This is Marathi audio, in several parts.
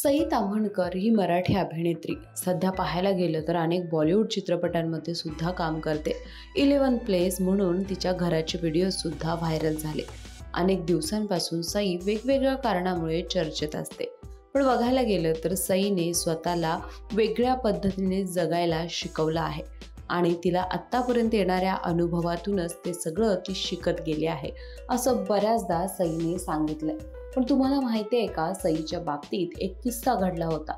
सई ताम्हणकर ही मराठी अभिनेत्री सध्या पाहायला गेलं तर अनेक बॉलिवूड चित्रपटांमध्ये सुद्धा काम करते। 11 प्लेस म्हणून तिच्या घराचे व्हिडिओ सुद्धा व्हायरल झाले। अनेक दिवसांपासून सई वेगवेगळ्या कारणामुळे चर्चेत असते। पण बघायला गेलं तर सईने स्वतःला वेगळ्या पद्धतीने जगायला शिकवलं आहे आणि तिला आत्तापर्यंत येणाऱ्या अनुभवातूनच ते सगळं ती शिकत गेली आहे असं बऱ्याचदा सईने सांगितलंय। पण तुम्हाला माहिती आहे का, सईच्या बाबतीत एक किस्सा घडला होता।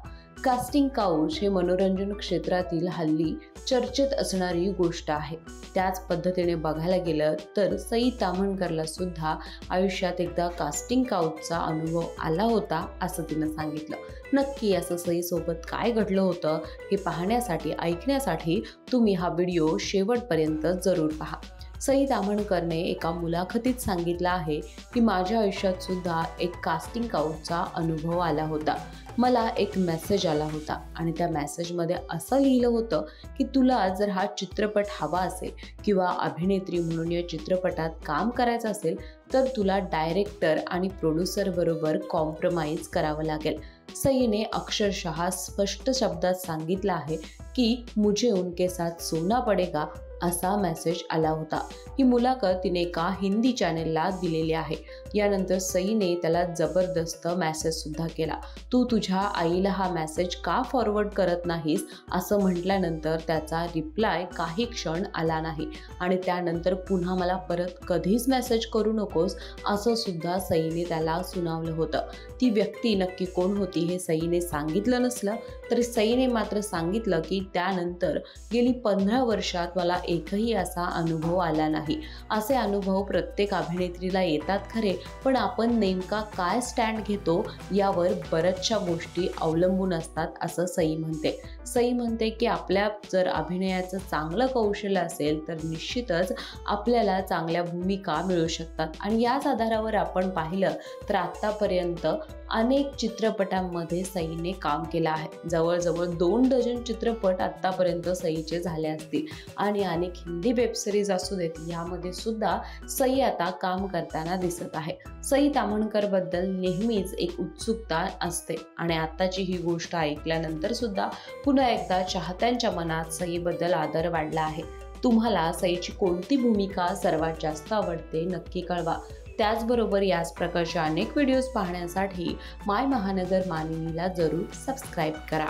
कास्टिंग काउच हे मनोरंजन क्षेत्रातील हल्ली चर्चेत असणारी गोष्ट आहे। त्याच पद्धतीने बघायला गेलं तर सई ताम्हणकरला सुद्धा आयुष्यात एकदा कास्टिंग काउचचा अनुभव आला होता असं तिनं सांगितलं। नक्की असं सईसोबत काय घडलं होतं हे पाहण्यासाठी ऐकण्यासाठी तुम्ही हा व्हिडिओ शेवटपर्यंत जरूर पहा। सई ताम्हणकरने एका मुलाखतीत सांगितलं आहे की माझ्या आयुष्यात सुद्धा एक कास्टिंग काउचचा अनुभव आला होता। मला एक मेसेज आला होता आणि त्या मेसेजमध्ये असं लिहिलं होतं की तुला जर हा चित्रपट हवा असेल किंवा अभिनेत्री म्हणून या चित्रपटात काम करायचं असेल तर तुला डायरेक्टर आणि प्रोड्युसर बरोबर कॉम्प्रोमाइज करावं लागेल। सईने अक्षरशः स्पष्ट शब्दात सांगितलं आहे की मुझे उनके साथ सोना पडेगा असा मेसेज आला होता। ही मुलाखत तिने एका हिंदी चॅनेलला दिलेली आहे। यानंतर सईने त्याला जबरदस्त मेसेज सुद्धा केला। तू तुझ्या आईला हा मेसेज का फॉरवर्ड करत नाहीस असं म्हटल्यानंतर त्याचा रिप्लाय काही क्षण आला नाही आणि त्यानंतर पुन्हा मला परत कधीच मेसेज करू नकोस असं सुद्धा सईने त्याला सुनावलं होतं। ती व्यक्ती नक्की कोण होती हे सईने सांगितलं नसलं तरी सईने मात्र सांगितलं की त्यानंतर गेली 15 वर्षात मला एकही असा अनुभव आला नाही। असे अनुभव प्रत्येक अभिनेत्रीला येतात खरे, पण आपण नेमका काय स्टँड घेतो यावर बऱ्याचशा गोष्टी अवलंबून असतात असं सई म्हणते। सई म्हणते की आपल्या जर अभिनयाचं चांगलं कौशल्य असेल तर निश्चितच आपल्याला चांगल्या भूमिका मिळू शकतात आणि याच आधारावर आपण पाहिलं तर आतापर्यंत अनेक चित्रपटांमध्ये सईने काम केलं आहे। जवळजवळ 2 डझन चित्रपट आतापर्यंत सईचे झाले असतील आणि अनेक हिंदी वेबसिरीज असू देत यामध्ये सुद्धा सई आता काम करताना दिसत आहे। सई ताम्हणकर बद्दल नेहमीच एक उत्सुकता असते आणि आताची ही गोष्ट ऐकल्यानंतर सुद्धा पुन्हा एकदा चाहत्यांच्या मनात सईबद्दल आदर वाढला आहे। तुम्हाला सईची कोणती भूमिका सर्वात जास्त आवडते नक्की कळवा। त्याचबरोबर याच प्रकारचे अनेक व्हिडिओज पाहण्यासाठी माय महानगर मानिनीला जरूर सबस्क्राईब करा।